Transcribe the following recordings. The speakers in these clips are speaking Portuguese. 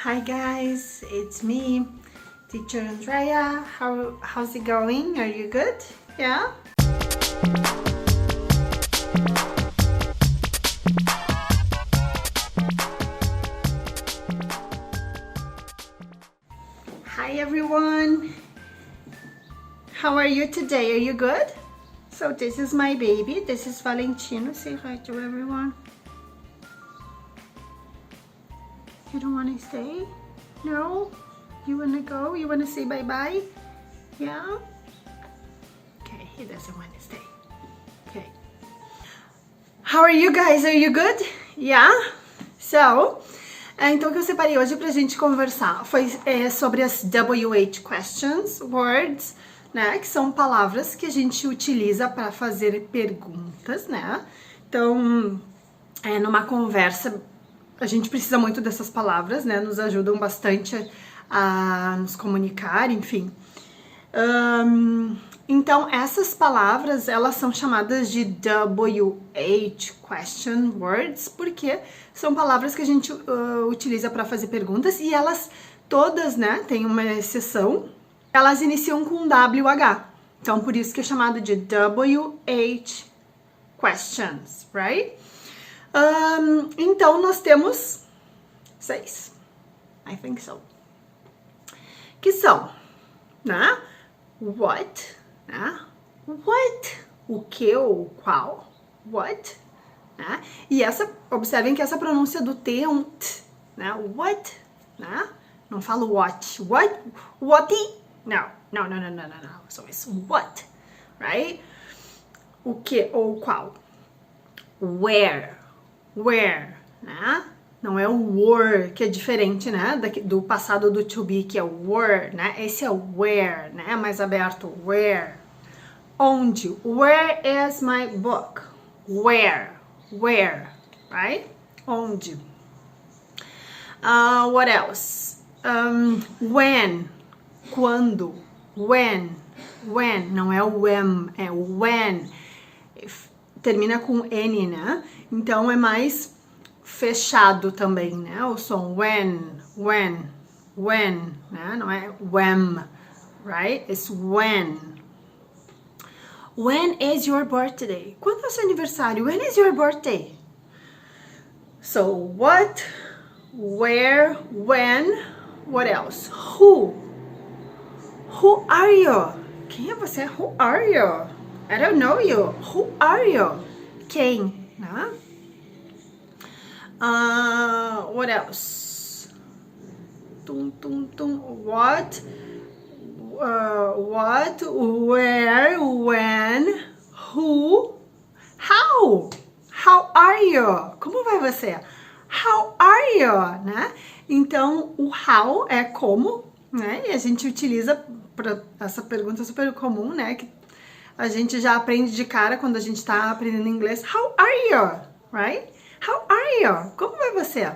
Hi guys, it's me, teacher Andrea. How's it going? Are you good? Yeah? Hi everyone. How are you today? Are you good? So this is my baby. This is Valentino. Say hi to everyone. You don't want to stay? No? You want to go? You want to say bye-bye? Yeah? Okay, he doesn't want to stay. Okay. How are you guys? Are you good? Yeah? So, então o que eu separei hoje pra gente conversar foi sobre as WH questions, words, né? Que são palavras que a gente utiliza para fazer perguntas, né? Então, numa conversa, a gente precisa muito dessas palavras, né? Nos ajudam bastante a nos comunicar, enfim. Então, essas palavras, elas são chamadas de WH question words, porque são palavras que a gente utiliza para fazer perguntas e elas todas, né, tem uma exceção, elas iniciam com WH. Então, por isso que é chamado de WH questions, right? Então, nós temos 6. I think so. Que são, né? What, né? What, o que ou qual? What, né? E observem que essa pronúncia do T é um T, né? What, né? Não falo what. What? No. So it's what, right? O que ou qual? Where, né? Não é o were, que é diferente, né? Do passado do to be, que é o were, né? Esse é o where, né? Mais aberto, where. Onde? Where is my book? Where, right? Onde? What else? When, quando? When, não é o when, é o when. Termina com N, né? Então é mais fechado também, né? O som when, né? Não é when, right? It's when. When is your birthday? Quando é o seu aniversário? When is your birthday? So, what, where, when, what else? Who? Who are you? Quem é você? Who are you? I don't know you. Who are you? Quem, né? What else? What, where, when, who, how? How are you? Como vai você? How are you? Né? Então, o how é como, né? E a gente utiliza para essa pergunta super comum, né? Que a gente já aprende de cara quando a gente tá aprendendo inglês. How are you? Right? How are you? Como vai você?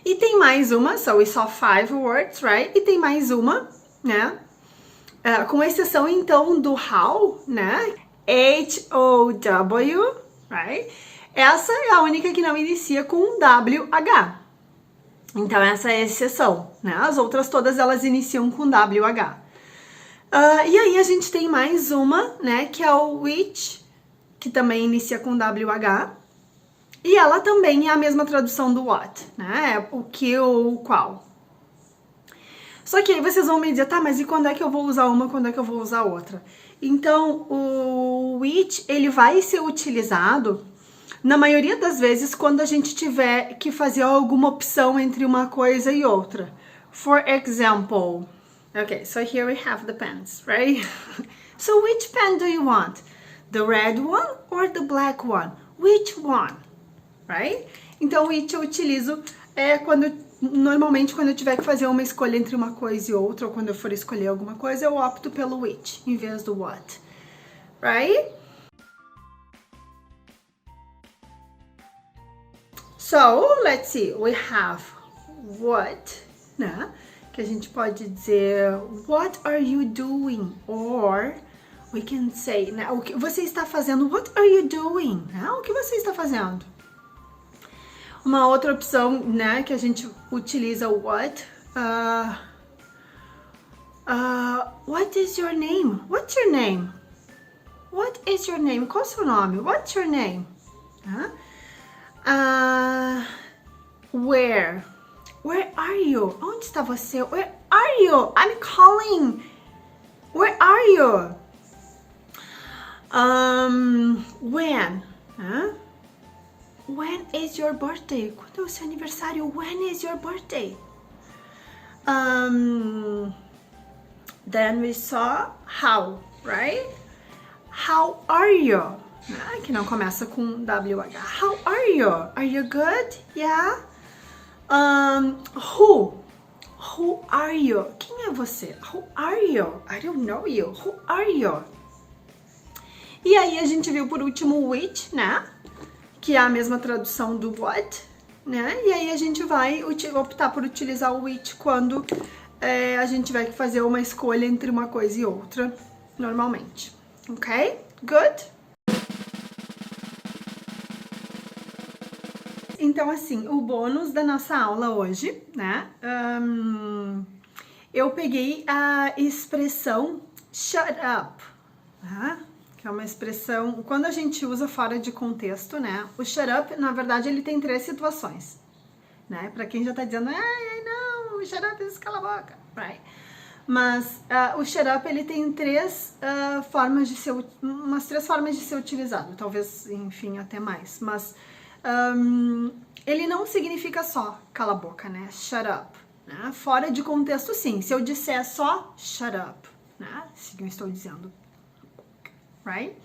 E tem mais uma, so we saw 5 words, right? E tem mais uma, né? Com exceção, então, do how, né? H-O-W, right? Essa é a única que não inicia com W-H. Então, essa é a exceção, né? As outras todas, elas iniciam com W-H. E aí, a gente tem mais uma, né? Que é o which, que também inicia com W-H. E ela também é a mesma tradução do what, né? O que ou o qual. Só que aí vocês vão me dizer, tá, mas e quando é que eu vou usar uma, quando é que eu vou usar outra? Então, o which, ele vai ser utilizado, na maioria das vezes, quando a gente tiver que fazer alguma opção entre uma coisa e outra. For example, okay, so here we have the pens, right? So which pen do you want? The red one or the black one? Which one? Right? Então, which eu utilizo normalmente quando eu tiver que fazer uma escolha entre uma coisa e outra, ou quando eu for escolher alguma coisa, eu opto pelo which, em vez do what. Right? So, let's see. We have what, né? Que a gente pode dizer, what are you doing? Or we can say, né? O que você está fazendo? What are you doing? Né? O que você está fazendo? Uma outra opção, né, que a gente utiliza o what. What is your name? What's your name? What is your name? Qual é o seu nome? What's your name? Where? Where are you? Onde está você? Where are you? I'm calling. Where are you? When? When is your birthday? Quando é o seu aniversário? When is your birthday? Then we saw how, right? How are you? Que não começa com WH. How are you? Are you good? Yeah? Who? Who are you? Quem é você? Who are you? I don't know you. Who are you? E aí a gente viu por último which, né? Que é a mesma tradução do what, né? E aí a gente vai optar por utilizar o which quando a gente tiver que fazer uma escolha entre uma coisa e outra, normalmente. Ok? Good? Então, assim, o bônus da nossa aula hoje, né? Eu peguei a expressão shut up, tá? Que é uma expressão, quando a gente usa fora de contexto, né? O shut up, na verdade, ele tem 3 situações, né? Pra quem já tá dizendo, ai, não, o shut up é cala a boca, right? Mas o shut up, ele tem umas 3 formas de ser utilizado, talvez, enfim, até mais, mas ele não significa só cala a boca, né? Shut up, né? Fora de contexto, sim. Se eu disser só shut up, né? Se eu estou dizendo, right?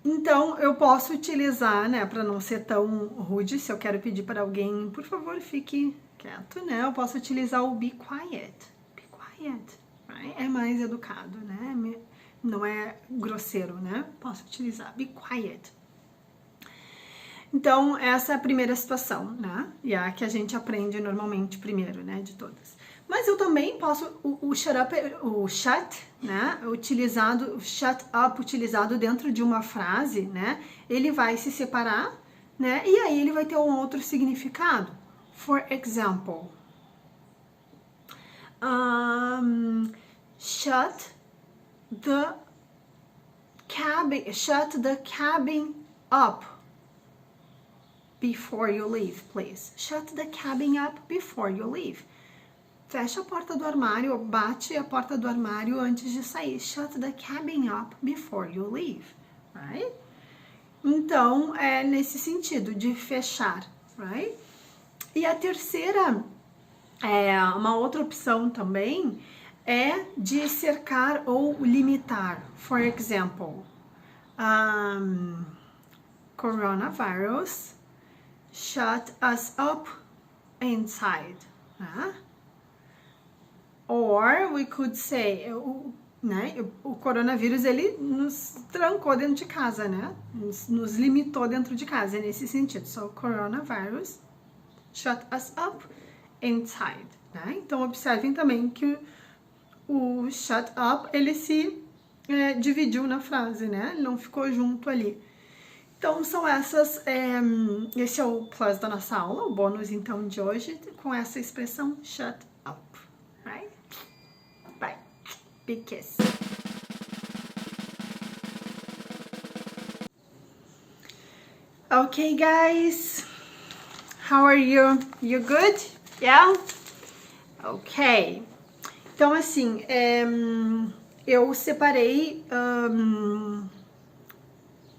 Então, eu posso utilizar, né, para não ser tão rude, se eu quero pedir para alguém, por favor, fique quieto, né? Eu posso utilizar o be quiet. Be quiet, right? É mais educado, né? Não é grosseiro, né? Posso utilizar be quiet. Então, essa é a primeira situação, né? E é a que a gente aprende normalmente primeiro, né, de todas. Mas eu também posso, o shut up, o shut, né, o shut up utilizado dentro de uma frase, né, ele vai se separar, né, e aí ele vai ter um outro significado. For example, shut the cabin up before you leave, please. Shut the cabin up before you leave. Fecha a porta do armário, bate a porta do armário antes de sair. Shut the cabin up before you leave, right? Então, é nesse sentido, de fechar, right? E a terceira, uma outra opção também, é de cercar ou limitar. For example, coronavirus shut us up inside, né? Or we could say, o coronavírus, ele nos trancou dentro de casa, né? Nos limitou dentro de casa, é nesse sentido. So, coronavirus shut us up inside, né? Então, observem também que o shut up, ele se dividiu na frase, né? Ele não ficou junto ali. Então, são essas, esse é o plus da nossa aula, o bônus, então, de hoje, com essa expressão shut up, right? Bye. Big kiss. Okay, guys. How are you? You good? Yeah? Okay. Então, assim, eu separei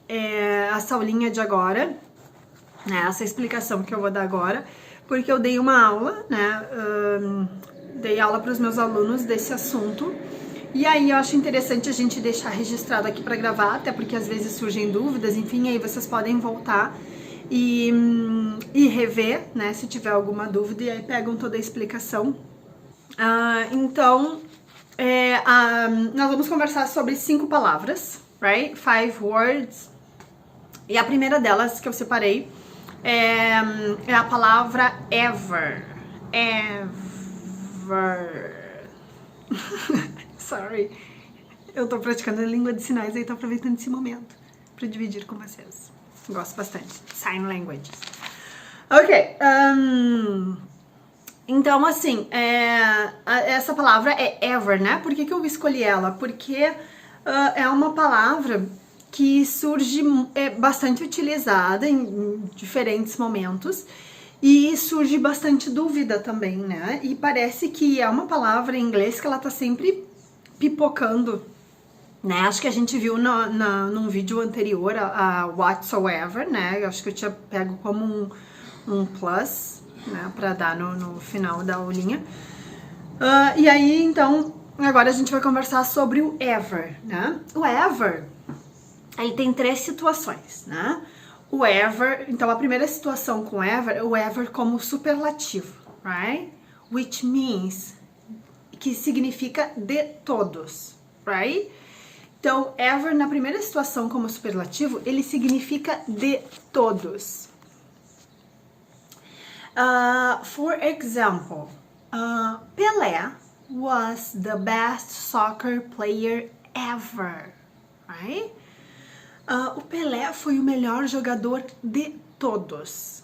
essa aulinha de agora, né? Essa explicação que eu vou dar agora, porque eu dei uma aula, né? Dei aula para os meus alunos desse assunto. E aí eu acho interessante a gente deixar registrado aqui para gravar, até porque às vezes surgem dúvidas, enfim, aí vocês podem voltar e rever, né, se tiver alguma dúvida, e aí pegam toda a explicação. Então, nós vamos conversar sobre 5 palavras, right? 5 words. E a primeira delas que eu separei é a palavra ever. Ever. Sorry. Eu tô praticando a língua de sinais aí, tô aproveitando esse momento pra dividir com vocês. Gosto bastante. Sign languages. Ok. Então, assim, essa palavra é ever, né? Por que eu escolhi ela? Porque é uma palavra que surge, é bastante utilizada em diferentes momentos e surge bastante dúvida também, né? E parece que é uma palavra em inglês que ela tá sempre pipocando, né? Acho que a gente viu num vídeo anterior a whatsoever, né? Eu acho que eu tinha pego como um plus, né? Pra dar no final da aulinha. E aí, então, agora a gente vai conversar sobre o ever, né? O ever, ele tem 3 situações, né? O ever, então a primeira situação com o ever como superlativo, right? Which means, que significa de todos, right? Então, ever na primeira situação como superlativo, ele significa de todos. For example, Pelé was the best soccer player ever, right? O Pelé foi o melhor jogador de todos.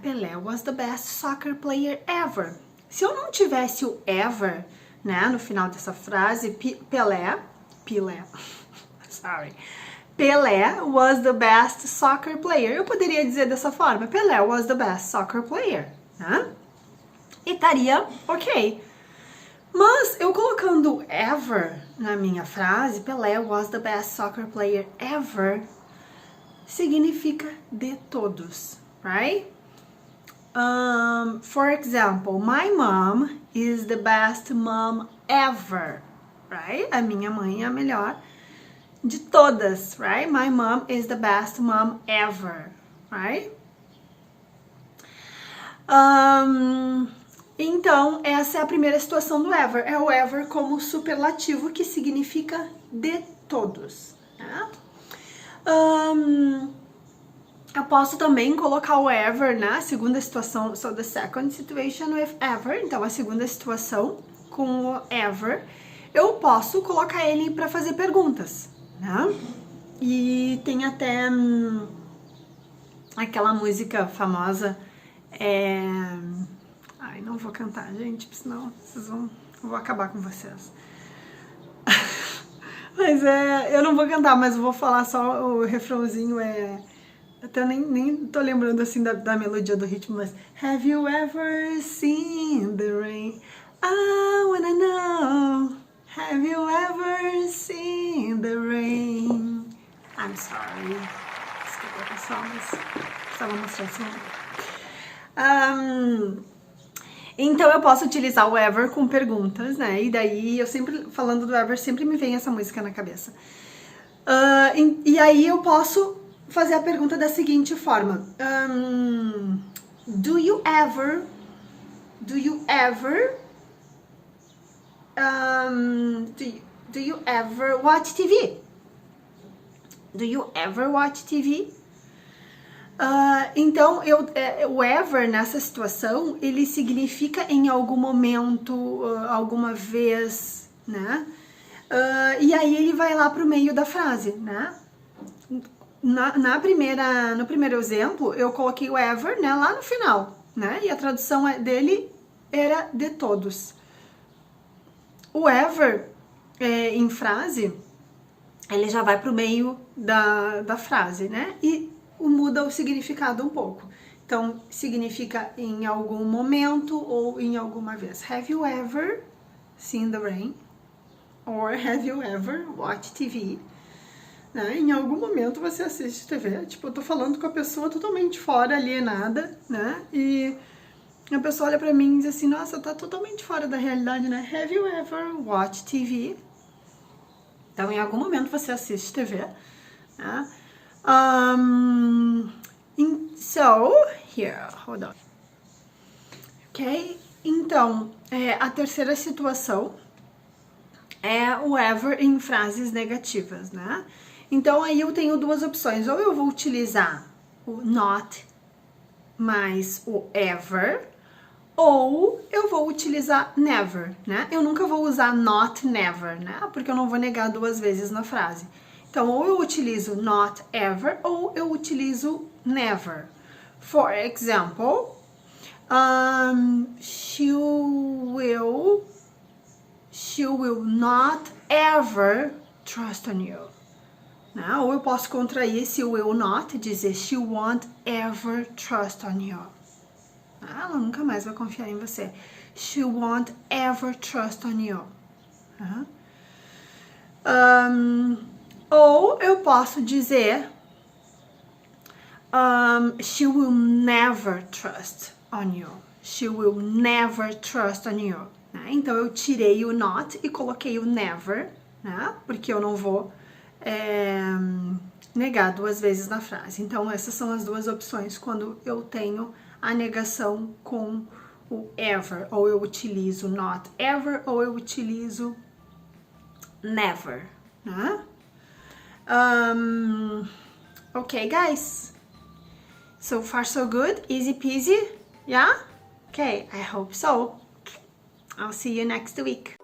Pelé was the best soccer player ever. Se eu não tivesse o ever, né, no final dessa frase, Pelé was the best soccer player. Eu poderia dizer dessa forma, Pelé was the best soccer player, né? E estaria ok. Mas eu colocando ever na minha frase, Pelé was the best soccer player ever, significa de todos, right? For example, my mom is the best mom ever, right? A minha mãe é a melhor de todas, right? My mom is the best mom ever, right? Então, essa é a primeira situação do ever. É o ever como superlativo, que significa de todos, né? Eu posso também colocar o ever na segunda situação, so the second situation with ever. Então, a segunda situação com o ever, eu posso colocar ele para fazer perguntas, né? E tem até aquela música famosa, Ai, não vou cantar, gente, senão eu vou acabar com vocês. Mas eu não vou cantar, mas eu vou falar só o refrãozinho, até nem tô lembrando assim da melodia do ritmo, mas Have you ever seen the rain? I wanna know. Have you ever seen the rain? I'm sorry. Desculpa, pessoal, mas precisava mostrar assim. Então eu posso utilizar o ever com perguntas, né? E daí eu sempre, falando do ever, sempre me vem essa música na cabeça. E aí eu posso fazer a pergunta da seguinte forma: Do you ever watch TV? Do you ever watch TV? Então, o ever nessa situação, ele significa em algum momento, alguma vez, né? E aí ele vai lá pro meio da frase, né? No primeiro exemplo, eu coloquei o ever, né, lá no final, né? E a tradução dele era de todos. O ever, em frase, ele já vai pro meio da frase, né? E muda o significado um pouco. Então, significa em algum momento ou em alguma vez. Have you ever seen the rain? Or have you ever watched TV? Né? Em algum momento você assiste TV. Tipo, eu tô falando com a pessoa totalmente fora, alienada, né? E a pessoa olha pra mim e diz assim, nossa, tá totalmente fora da realidade, né? Have you ever watched TV? Então, em algum momento você assiste TV, né? So, here, hold on. Ok? Então, a terceira situação é o ever em frases negativas, né? Então, aí eu tenho duas opções. Ou eu vou utilizar o not mais o ever, ou eu vou utilizar never, né? Eu nunca vou usar not, never, né? Porque eu não vou negar duas vezes na frase. Então, ou eu utilizo not ever ou eu utilizo never. For example, she will not ever trust on you. Né? Ou eu posso contrair esse will not e dizer she won't ever trust on you. Ela nunca mais vai confiar em você. She won't ever trust on you. Né? Ou eu posso dizer she will never trust on you. She will never trust on you. Né? Então eu tirei o not e coloquei o never, né? Porque eu não vou negar duas vezes na frase. Então essas são as duas opções quando eu tenho a negação com o ever. Ou eu utilizo not ever ou eu utilizo never. Né? Okay, guys. So far so good, easy peasy, yeah? Okay, I hope so. I'll see you next week.